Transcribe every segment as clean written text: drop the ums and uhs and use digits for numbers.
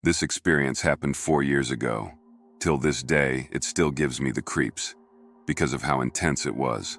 This experience happened 4 years ago. Till this day, it still gives me the creeps, because of how intense it was.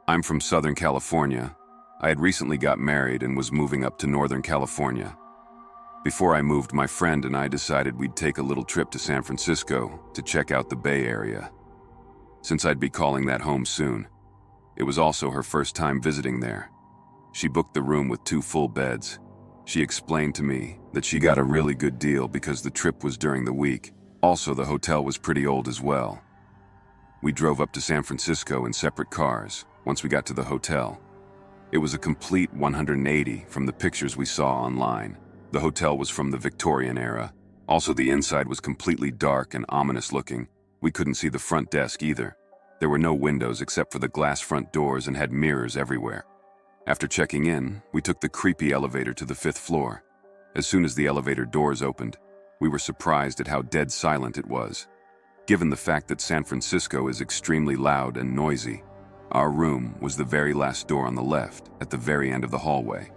I'm from Southern California. I had recently got married and was moving up to Northern California. Before I moved, my friend and I decided we'd take a little trip to San Francisco to check out the Bay Area. Since I'd be calling that home soon, it was also her first time visiting there. She booked the room with 2 full beds. She explained to me that she got a really good deal because the trip was during the week. Also, the hotel was pretty old as well. We drove up to San Francisco in separate cars once we got to the hotel. It was a complete 180 from the pictures we saw online. The hotel was from the Victorian era. Also, the inside was completely dark and ominous looking. We couldn't see the front desk either. There were no windows except for the glass front doors and had mirrors everywhere. After checking in, we took the creepy elevator to the 5th floor. As soon as the elevator doors opened, we were surprised at how dead silent it was. Given the fact that San Francisco is extremely loud and noisy, our room was the very last door on the left, at the very end of the hallway.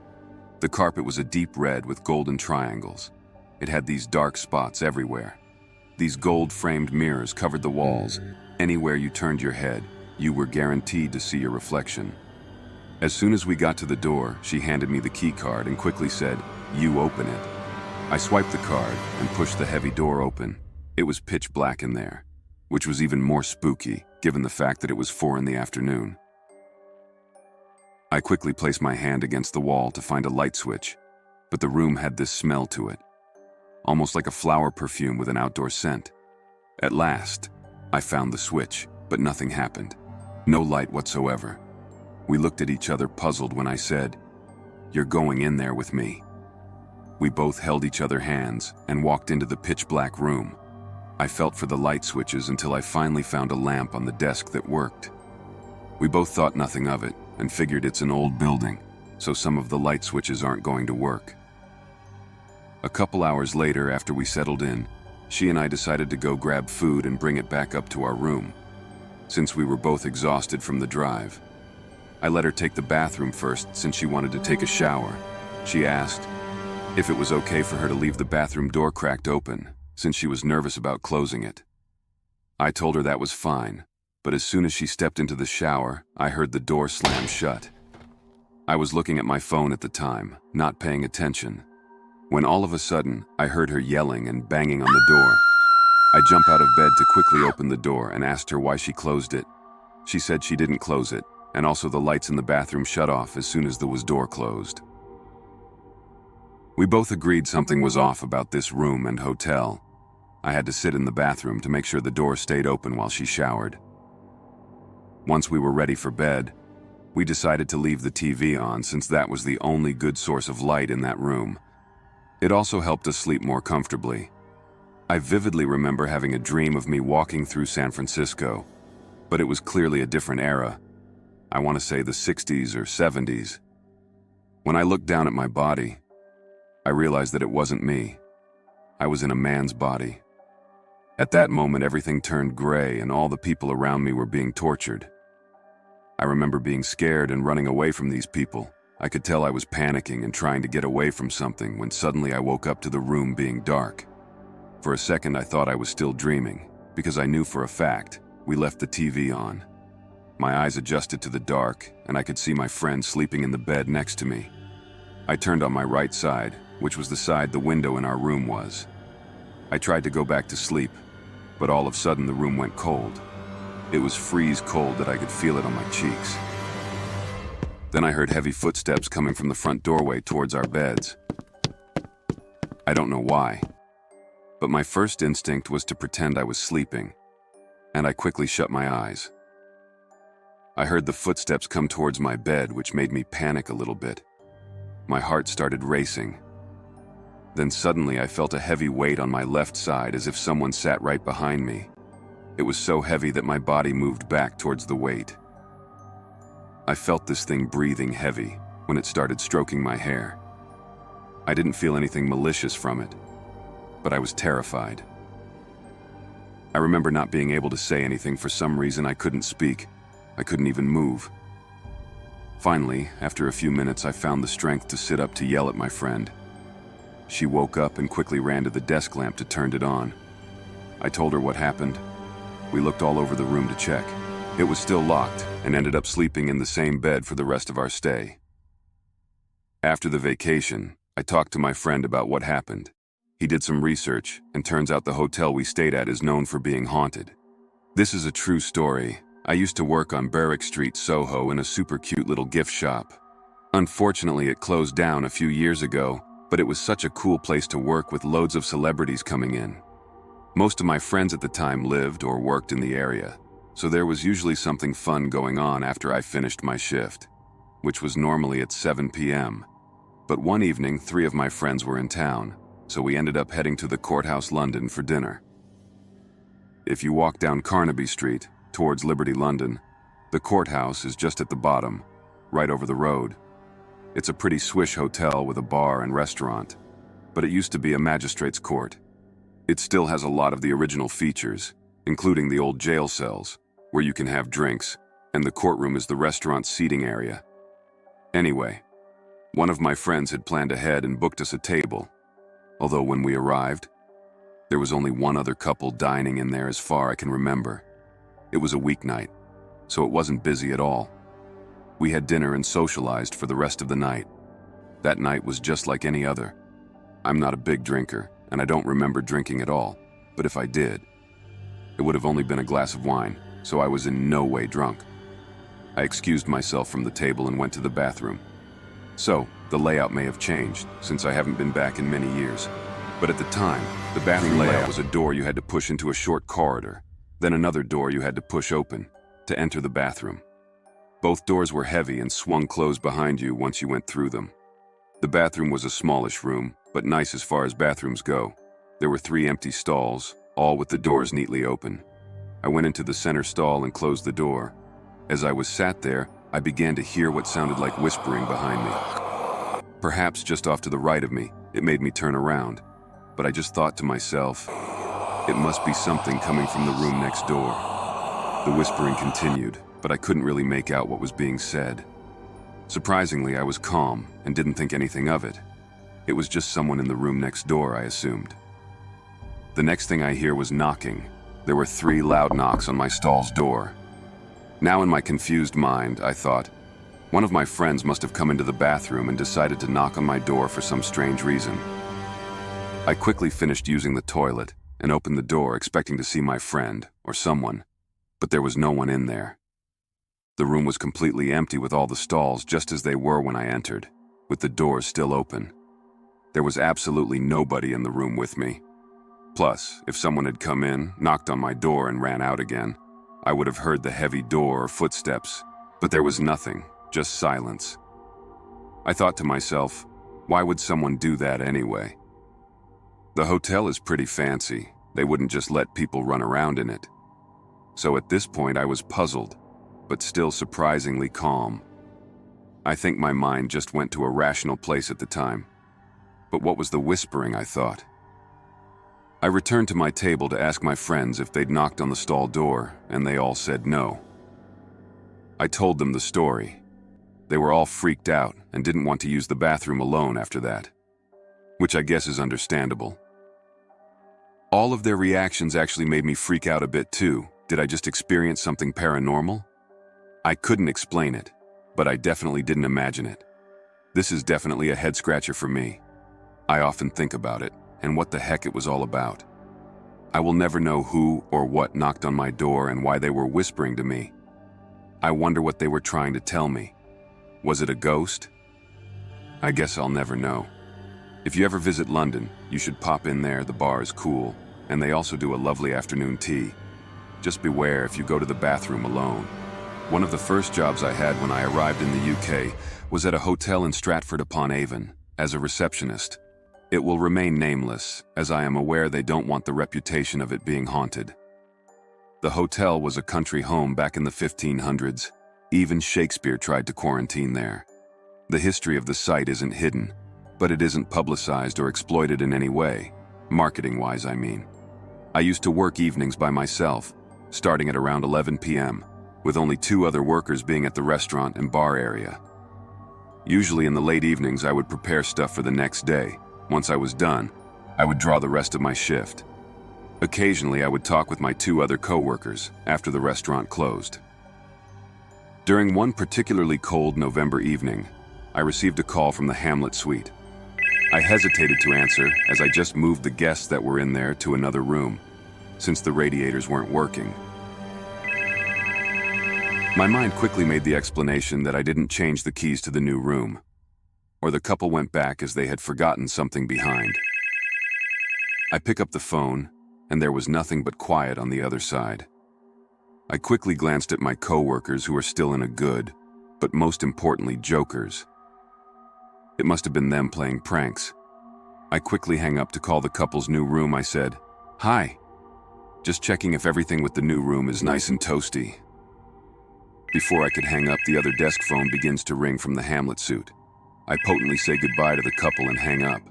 The carpet was a deep red with golden triangles. It had these dark spots everywhere. These gold-framed mirrors covered the walls. Anywhere you turned your head, you were guaranteed to see your reflection. As soon as we got to the door, she handed me the key card and quickly said, "You open it." I swiped the card and pushed the heavy door open. It was pitch black in there, which was even more spooky, given the fact that it was 4 in the afternoon. I quickly placed my hand against the wall to find a light switch, but the room had this smell to it, almost like a flower perfume with an outdoor scent. At last, I found the switch, but nothing happened. No light whatsoever. We looked at each other puzzled when I said, "You're going in there with me." We both held each other's hands and walked into the pitch black room. I felt for the light switches until I finally found a lamp on the desk that worked. We both thought nothing of it and figured it's an old building, so some of the light switches aren't going to work. A couple hours later, after we settled in, she and I decided to go grab food and bring it back up to our room, since we were both exhausted from the drive. I let her take the bathroom first since she wanted to take a shower. She asked if it was okay for her to leave the bathroom door cracked open, since she was nervous about closing it. I told her that was fine, but as soon as she stepped into the shower, I heard the door slam shut. I was looking at my phone at the time, not paying attention, when all of a sudden, I heard her yelling and banging on the door. I jumped out of bed to quickly open the door and asked her why she closed it. She said she didn't close it, and also the lights in the bathroom shut off as soon as the door closed. We both agreed something was off about this room and hotel. I had to sit in the bathroom to make sure the door stayed open while she showered. Once we were ready for bed, we decided to leave the TV on since that was the only good source of light in that room. It also helped us sleep more comfortably. I vividly remember having a dream of me walking through San Francisco, but it was clearly a different era. I want to say the 60s or 70s. When I looked down at my body, I realized that it wasn't me. I was in a man's body. At that moment, everything turned gray and all the people around me were being tortured. I remember being scared and running away from these people. I could tell I was panicking and trying to get away from something when suddenly I woke up to the room being dark. For a second, I thought I was still dreaming, because I knew for a fact we left the TV on. My eyes adjusted to the dark, and I could see my friend sleeping in the bed next to me. I turned on my right side, which was the side the window in our room was. I tried to go back to sleep, but all of a sudden the room went cold. It was freeze cold that I could feel it on my cheeks. Then I heard heavy footsteps coming from the front doorway towards our beds. I don't know why, but my first instinct was to pretend I was sleeping, and I quickly shut my eyes. I heard the footsteps come towards my bed, which made me panic a little bit. My heart started racing. Then suddenly I felt a heavy weight on my left side as if someone sat right behind me. It was so heavy that my body moved back towards the weight. I felt this thing breathing heavy when it started stroking my hair. I didn't feel anything malicious from it, but I was terrified. I remember not being able to say anything. For some reason, I couldn't speak. I couldn't even move. Finally, after a few minutes, I found the strength to sit up to yell at my friend. She woke up and quickly ran to the desk lamp to turn it on. I told her what happened. We looked all over the room to check. It was still locked and ended up sleeping in the same bed for the rest of our stay. After the vacation, I talked to my friend about what happened. He did some research, and turns out the hotel we stayed at is known for being haunted. This is a true story. I used to work on Berwick Street, Soho, in a super cute little gift shop. Unfortunately, it closed down a few years ago, but it was such a cool place to work with loads of celebrities coming in. Most of my friends at the time lived or worked in the area, so there was usually something fun going on after I finished my shift, which was normally at 7 p.m. But one evening, 3 of my friends were in town, so we ended up heading to the Courthouse London for dinner. If you walk down Carnaby Street, towards Liberty, London, the courthouse is just at the bottom, right over the road. It's a pretty swish hotel with a bar and restaurant, but it used to be a magistrate's court. It still has a lot of the original features, including the old jail cells, where you can have drinks, and the courtroom is the restaurant's seating area. Anyway, one of my friends had planned ahead and booked us a table, although when we arrived, there was only one other couple dining in there as far I can remember. It was a weeknight, so it wasn't busy at all. We had dinner and socialized for the rest of the night. That night was just like any other. I'm not a big drinker, and I don't remember drinking at all, but if I did, it would have only been a glass of wine, so I was in no way drunk. I excused myself from the table and went to the bathroom. So, the layout may have changed, since I haven't been back in many years. But at the time, the bathroom layout was a door you had to push into a short corridor, then another door you had to push open to enter the bathroom. Both doors were heavy and swung closed behind you once you went through them. The bathroom was a smallish room, but nice as far as bathrooms go. There were 3 empty stalls, all with the doors neatly open. I went into the center stall and closed the door. As I was sat there, I began to hear what sounded like whispering behind me. Perhaps just off to the right of me, it made me turn around. But I just thought to myself, it must be something coming from the room next door. The whispering continued, but I couldn't really make out what was being said. Surprisingly, I was calm and didn't think anything of it. It was just someone in the room next door, I assumed. The next thing I hear was knocking. There were 3 loud knocks on my stall's door. Now in my confused mind, I thought, one of my friends must have come into the bathroom and decided to knock on my door for some strange reason. I quickly finished using the toilet and opened the door expecting to see my friend or someone, but there was no one in there. The room was completely empty with all the stalls just as they were when I entered, with the doors still open. There was absolutely nobody in the room with me. Plus, if someone had come in, knocked on my door and ran out again, I would have heard the heavy door or footsteps, but there was nothing, just silence. I thought to myself, why would someone do that anyway? The hotel is pretty fancy. They wouldn't just let people run around in it. So at this point I was puzzled, but still surprisingly calm. I think my mind just went to a rational place at the time. But what was the whispering, I thought? I returned to my table to ask my friends if they'd knocked on the stall door, and they all said no. I told them the story. They were all freaked out and didn't want to use the bathroom alone after that, which I guess is understandable. All of their reactions actually made me freak out a bit too. Did I just experience something paranormal? I couldn't explain it, but I definitely didn't imagine it. This is definitely a head-scratcher for me. I often think about it, and what the heck it was all about. I will never know who or what knocked on my door and why they were whispering to me. I wonder what they were trying to tell me. Was it a ghost? I guess I'll never know. If you ever visit London, you should pop in there. The bar is cool, and they also do a lovely afternoon tea. Just beware if you go to the bathroom alone. One of the first jobs I had when I arrived in the UK was at a hotel in Stratford-upon-Avon as a receptionist. It will remain nameless, as I am aware they don't want the reputation of it being haunted. The hotel was a country home back in the 1500s. Even Shakespeare tried to quarantine there. The history of the site isn't hidden, but it isn't publicized or exploited in any way, marketing-wise I mean. I used to work evenings by myself, starting at around 11 p.m., with only 2 other workers being at the restaurant and bar area. Usually in the late evenings I would prepare stuff for the next day, Once I was done, I would draw the rest of my shift. Occasionally, I would talk with my 2 other coworkers after the restaurant closed. During one particularly cold November evening, I received a call from the Hamlet suite. I hesitated to answer as I just moved the guests that were in there to another room, since the radiators weren't working. My mind quickly made the explanation that I didn't change the keys to the new room, or the couple went back as they had forgotten something behind. I pick up the phone, and there was nothing but quiet on the other side. I quickly glanced at my coworkers who were still in a good, but most importantly, jokers. It must have been them playing pranks. I quickly hang up to call the couple's new room. I said, "Hi. Just checking if everything with the new room is nice and toasty." Before I could hang up, the other desk phone begins to ring from the Hamlet suite. I potently say goodbye to the couple and hang up.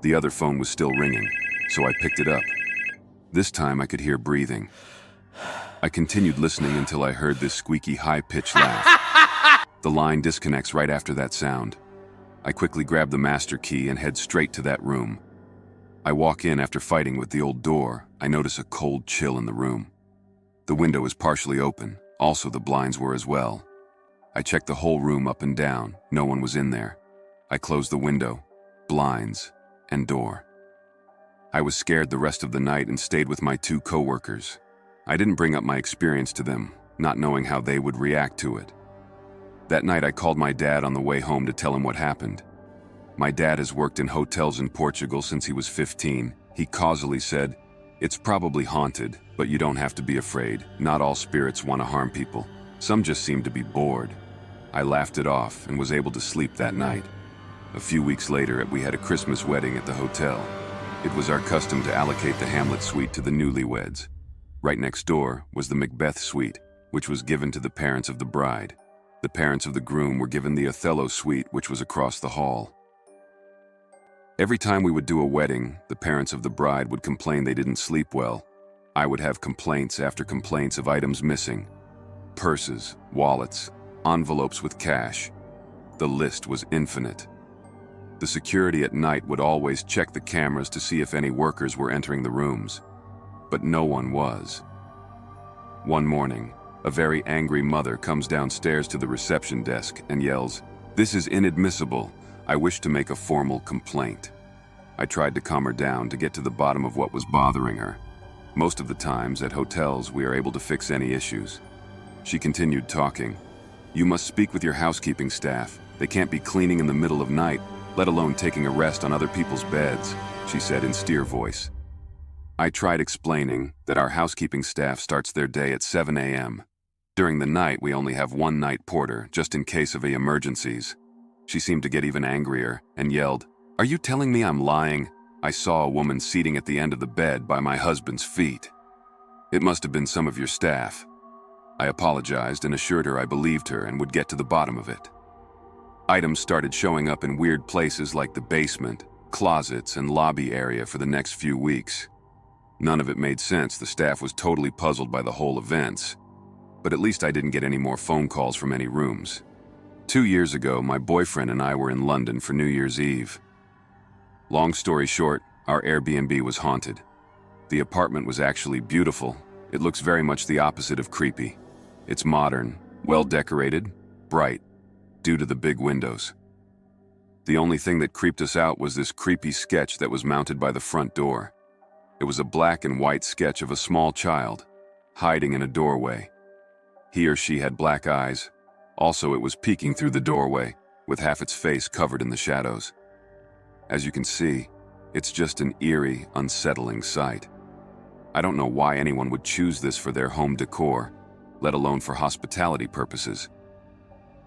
The other phone was still ringing, so I picked it up. This time I could hear breathing. I continued listening until I heard this squeaky, high-pitched laugh. The line disconnects right after that sound. I quickly grab the master key and head straight to that room. I walk in after fighting with the old door. I notice a cold chill in the room. The window is partially open. Also, the blinds were as well. I checked the whole room up and down. No one was in there. I closed the window, blinds, and door. I was scared the rest of the night and stayed with my 2 coworkers. I didn't bring up my experience to them, not knowing how they would react to it. That night I called my dad on the way home to tell him what happened. My dad has worked in hotels in Portugal since he was 15. He causally said, "It's probably haunted, but you don't have to be afraid. Not all spirits want to harm people. Some just seem to be bored." I laughed it off and was able to sleep that night. A few weeks later, we had a Christmas wedding at the hotel. It was our custom to allocate the Hamlet suite to the newlyweds. Right next door was the Macbeth suite, which was given to the parents of the bride. The parents of the groom were given the Othello suite, which was across the hall. Every time we would do a wedding, the parents of the bride would complain they didn't sleep well. I would have complaints after complaints of items missing. Purses, wallets, envelopes with cash. The list was infinite. The security at night would always check the cameras to see if any workers were entering the rooms, but no one was. One morning, a very angry mother comes downstairs to the reception desk and yells, "This is inadmissible. I wish to make a formal complaint." I tried to calm her down to get to the bottom of what was bothering her. Most of the times at hotels, we are able to fix any issues. She continued talking. "You must speak with your housekeeping staff. They can't be cleaning in the middle of night, let alone taking a rest on other people's beds," she said in steer voice. I tried explaining that our housekeeping staff starts their day at 7 a.m. During the night, we only have one night porter, just in case of any emergencies. She seemed to get even angrier and yelled, "Are you telling me I'm lying? I saw a woman seating at the end of the bed by my husband's feet. It must have been some of your staff." I apologized and assured her I believed her and would get to the bottom of it. Items started showing up in weird places like the basement, closets, and lobby area for the next few weeks. None of it made sense. The staff was totally puzzled by the whole events. But at least I didn't get any more phone calls from any rooms. 2 years ago, my boyfriend and I were in London for New Year's Eve. Long story short, our Airbnb was haunted. The apartment was actually beautiful. It looks very much the opposite of creepy. It's modern, well-decorated, bright, due to the big windows. The only thing that creeped us out was this creepy sketch that was mounted by the front door. It was a black and white sketch of a small child, hiding in a doorway. He or she had black eyes. Also, it was peeking through the doorway, with half its face covered in the shadows. As you can see, it's just an eerie, unsettling sight. I don't know why anyone would choose this for their home decor, let alone for hospitality purposes.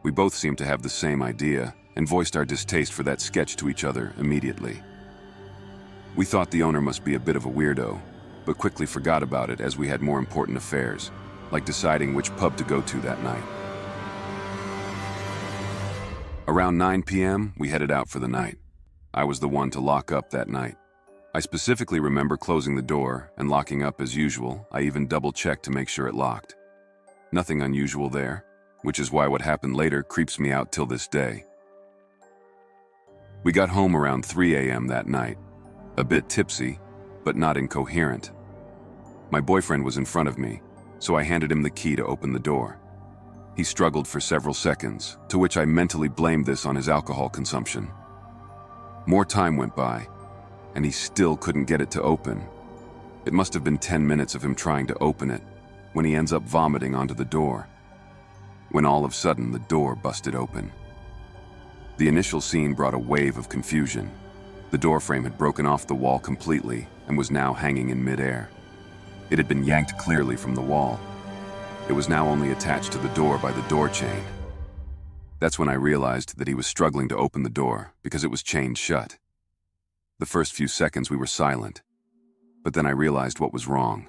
We both seemed to have the same idea and voiced our distaste for that sketch to each other immediately. We thought the owner must be a bit of a weirdo, but quickly forgot about it as we had more important affairs, like deciding which pub to go to that night. Around 9 p.m., we headed out for the night. I was the one to lock up that night. I specifically remember closing the door and locking up as usual. I even double-checked to make sure it locked. Nothing unusual there, which is why what happened later creeps me out till this day. We got home around 3 a.m. that night, a bit tipsy, but not incoherent. My boyfriend was in front of me, so I handed him the key to open the door. He struggled for several seconds, to which I mentally blamed this on his alcohol consumption. More time went by, and he still couldn't get it to open. It must have been 10 minutes of him trying to open it, when he ends up vomiting onto the door. When all of a sudden the door busted open. The initial scene brought a wave of confusion. The door frame had broken off the wall completely and was now hanging in midair. It had been yanked clearly from the wall. It was now only attached to the door by the door chain. That's when I realized that he was struggling to open the door because it was chained shut. The first few seconds we were silent, but then I realized what was wrong.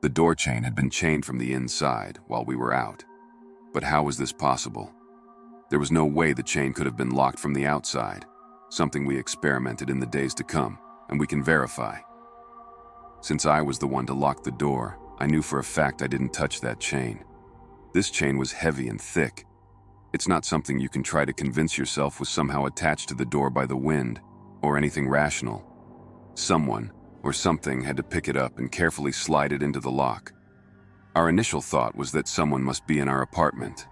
The door chain had been chained from the inside while we were out. But how was this possible? There was no way the chain could have been locked from the outside, something we experimented in the days to come, and we can verify. Since I was the one to lock the door, I knew for a fact I didn't touch that chain. This chain was heavy and thick. It's not something you can try to convince yourself was somehow attached to the door by the wind, or anything rational. Someone or something had to pick it up and carefully slide it into the lock. Our initial thought was that someone must be in our apartment.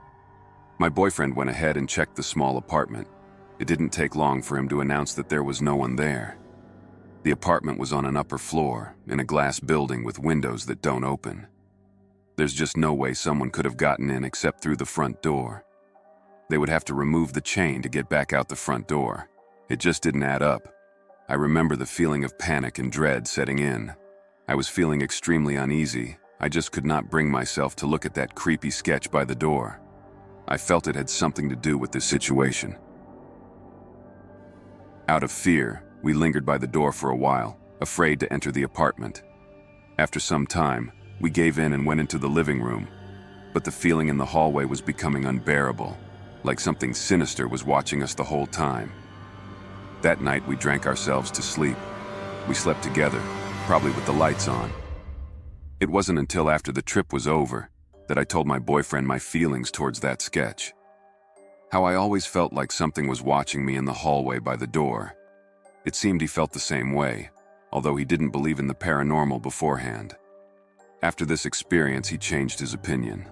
My boyfriend went ahead and checked the small apartment. It didn't take long for him to announce that there was no one there. The apartment was on an upper floor, in a glass building with windows that don't open. There's just no way someone could have gotten in except through the front door. They would have to remove the chain to get back out the front door. It just didn't add up. I remember the feeling of panic and dread setting in. I was feeling extremely uneasy. I just could not bring myself to look at that creepy sketch by the door. I felt it had something to do with this situation. Out of fear, we lingered by the door for a while, afraid to enter the apartment. After some time, we gave in and went into the living room, but the feeling in the hallway was becoming unbearable, like something sinister was watching us the whole time. That night, we drank ourselves to sleep. We slept together, probably with the lights on. It wasn't until after the trip was over that I told my boyfriend my feelings towards that sketch. How I always felt like something was watching me in the hallway by the door. It seemed he felt the same way, although he didn't believe in the paranormal beforehand. After this experience, he changed his opinion.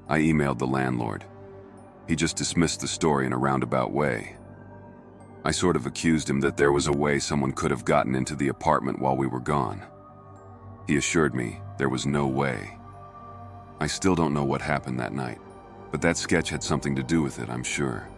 I emailed the landlord. He just dismissed the story in a roundabout way. I sort of accused him that there was a way someone could have gotten into the apartment while we were gone. He assured me there was no way. I still don't know what happened that night, but that sketch had something to do with it, I'm sure.